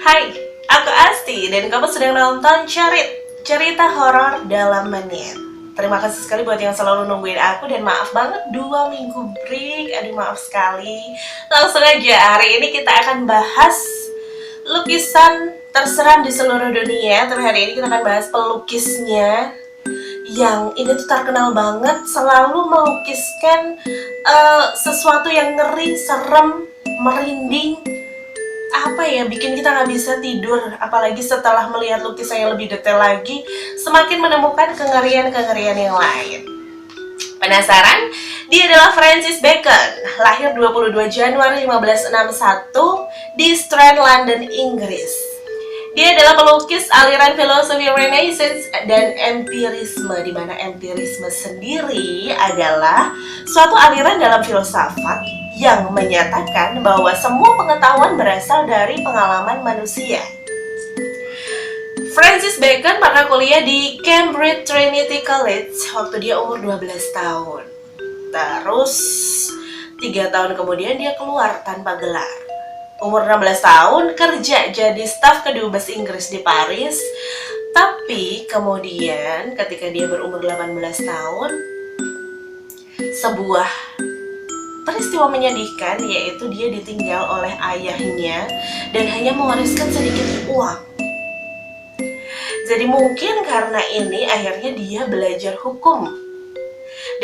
Hai, aku Asti dan kamu sedang nonton cerita horor dalam menit. Terima kasih sekali buat yang selalu nungguin aku dan maaf banget 2 minggu break. Aduh maaf sekali. Langsung aja, hari ini kita akan bahas lukisan terseram di seluruh dunia. Tapi hari ini kita akan bahas pelukisnya yang ini tuh terkenal banget, selalu melukiskan sesuatu yang ngeri, serem, merinding, apa ya, bikin kita nggak bisa tidur. Apalagi setelah melihat lukisan yang lebih detail lagi, semakin menemukan kengerian-kengerian yang lain. Penasaran? Dia adalah Francis Bacon, lahir 22 Januari 1561 di Strand, London, Inggris. Dia adalah pelukis aliran filosofi Renaissance dan empirisme, di mana empirisme sendiri adalah suatu aliran dalam filsafat yang menyatakan bahwa semua pengetahuan berasal dari pengalaman manusia. Francis Bacon pernah kuliah di Cambridge Trinity College waktu dia umur 12 tahun. Terus 3 tahun kemudian dia keluar tanpa gelar. Umur 16 tahun kerja jadi staf kedubes Inggris di Paris. Tapi kemudian ketika dia berumur 18 tahun, sebuah peristiwa menyedihkan, yaitu dia ditinggal oleh ayahnya dan hanya mewariskan sedikit uang. Jadi mungkin karena ini akhirnya dia belajar hukum.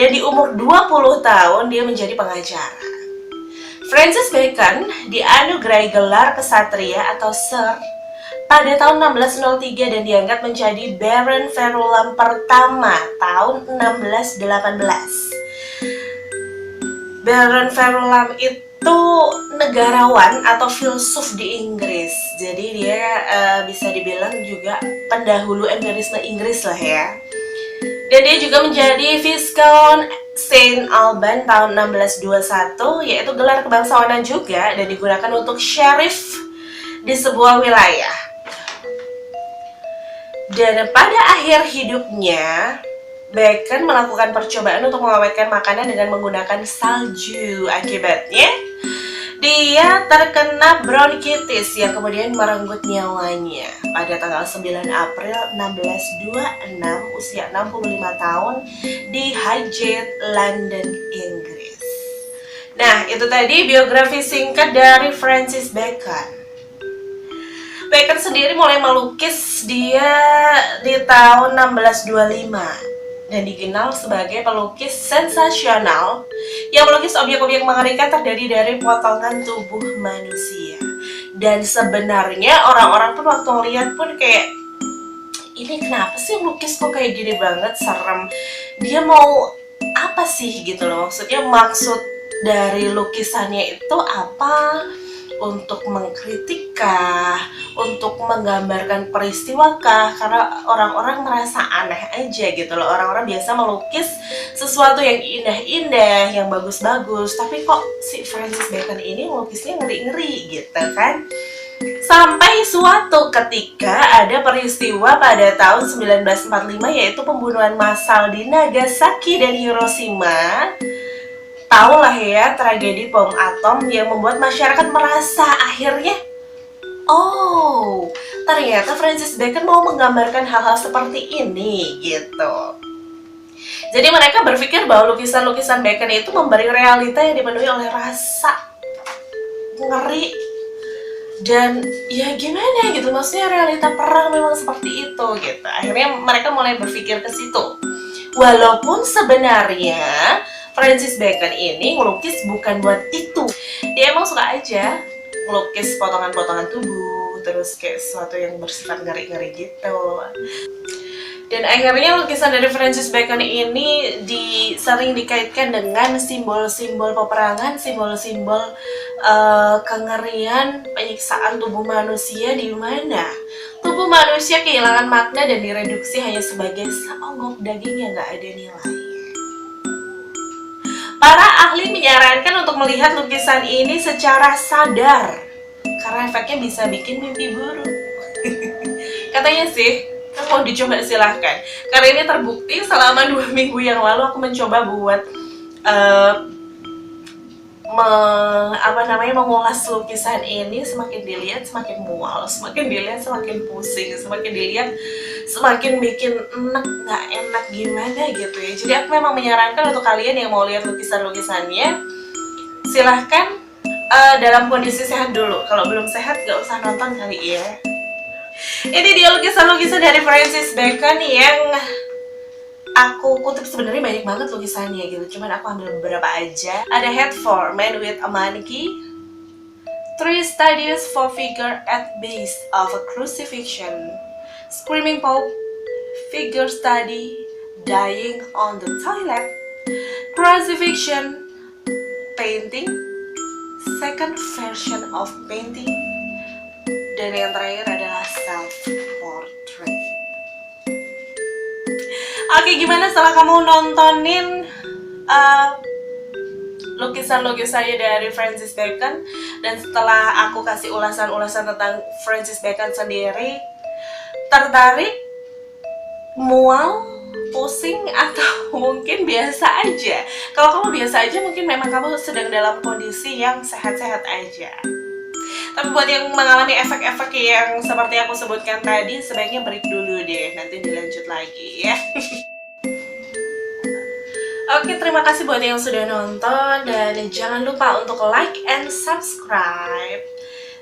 Dan di umur 20 tahun dia menjadi pengacara. Francis Bacon dianugerahi gelar kesatria atau Sir pada tahun 1603 dan diangkat menjadi Baron Verulam pertama tahun 1618. Baron Verulam itu negarawan atau filsuf di Inggris. Jadi dia bisa dibilang juga pendahulu empirisme Inggris lah ya. Dan dia juga menjadi Viscount Saint Alban tahun 1621, yaitu gelar kebangsawanan juga dan digunakan untuk sheriff di sebuah wilayah. Dan pada akhir hidupnya, Bacon melakukan percobaan untuk mengawetkan makanan dengan menggunakan salju. Akibatnya, dia terkena bronkitis yang kemudian merenggut nyawanya pada tanggal 9 April 1626, usia 65 tahun di Highgate, London, Inggris. Nah, itu tadi biografi singkat dari Francis Bacon. Bacon sendiri mulai melukis dia di tahun 1625 dan dikenal sebagai pelukis sensasional yang melukis objek-objek mengerikan terdiri dari potongan tubuh manusia. Dan sebenarnya orang-orang pun waktu lihat pun kayak, ini kenapa sih melukis kok kayak gini banget, serem. Dia mau apa sih gitu loh, maksudnya maksud dari lukisannya itu apa? Untuk mengkritikkah, untuk menggambarkan peristiwakah? Karena orang-orang merasa aneh aja gitu loh. Orang-orang biasa melukis sesuatu yang indah-indah, yang bagus-bagus, tapi kok si Francis Bacon ini melukisnya ngeri-ngeri gitu kan. Sampai suatu ketika ada peristiwa pada tahun 1945, yaitu pembunuhan massal di Nagasaki dan Hiroshima. Tahu lah ya, tragedi bom atom yang membuat masyarakat merasa akhirnya, oh, ternyata Francis Bacon mau menggambarkan hal-hal seperti ini gitu. Jadi mereka berpikir bahwa lukisan-lukisan Bacon itu memberi realita yang dipenuhi oleh rasa ngeri. Dan ya gimana gitu, maksudnya realita perang memang seperti itu gitu. Akhirnya mereka mulai berpikir ke situ. Walaupun sebenarnya Francis Bacon ini ngelukis bukan buat itu. Dia emang suka aja ngelukis potongan-potongan tubuh, terus kayak sesuatu yang bersifat ngeri-ngeri gitu. Dan akhirnya lukisan dari Francis Bacon ini sering dikaitkan dengan simbol-simbol peperangan, simbol-simbol kengerian, penyiksaan tubuh manusia, di mana tubuh manusia kehilangan makna dan direduksi hanya sebagai seonggok daging yang gak ada nilai. Para ahli menyarankan untuk melihat lukisan ini secara sadar karena efeknya bisa bikin mimpi buruk. Katanya sih, mau dicoba silahkan. Karena ini terbukti selama 2 minggu yang lalu aku mencoba buat mengulas lukisan ini. Semakin dilihat semakin mual, semakin dilihat semakin pusing, semakin dilihat semakin bikin nggak enak gimana gitu ya. Jadi aku memang menyarankan untuk kalian yang mau lihat lukisan-lukisannya, silahkan dalam kondisi sehat dulu. Kalau belum sehat gak usah nonton kali ya. Ini dia lukisan-lukisan dari Francis Bacon yang aku kutip. Sebenarnya banyak banget lukisannya gitu, cuman aku ambil beberapa aja. Ada Head for Man with a Monkey, Three Studies for Figure at Base of a Crucifixion, Screaming Pope, Figure Study, Dying on the Toilet, Crucifixion, Painting, Second Version of Painting, dan yang terakhir adalah Self-Portrait. Oke, gimana setelah kamu nontonin lukisan-lukisannya dari Francis Bacon, dan setelah aku kasih ulasan-ulasan tentang Francis Bacon sendiri, tertarik, mual, pusing, atau mungkin biasa aja? Kalau kamu biasa aja, mungkin memang kamu sedang dalam kondisi yang sehat-sehat aja. Tapi buat yang mengalami efek-efek yang seperti aku sebutkan tadi, sebaiknya break dulu deh, nanti dilanjut lagi ya. Oke, terima kasih buat yang sudah nonton, dan jangan lupa untuk like and subscribe.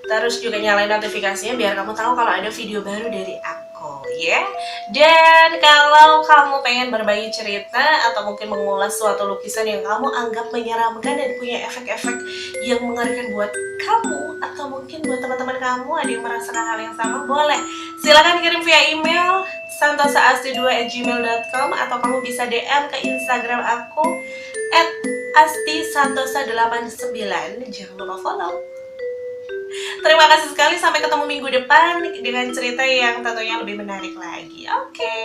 Terus juga nyalain notifikasinya biar kamu tahu kalau ada video baru dari aku ya. Dan kalau kamu pengen berbagi cerita atau mungkin mengulas suatu lukisan yang kamu anggap menyeramkan dan punya efek-efek yang mengerikan buat kamu, atau mungkin buat teman-teman kamu ada yang merasakan hal yang sama, boleh silakan kirim via email santosaasti2@gmail.com, atau kamu bisa DM ke Instagram aku @astisantosa89. Jangan lupa follow. Terima kasih sekali, sampai ketemu minggu depan dengan cerita yang tentunya lebih menarik lagi. Oke.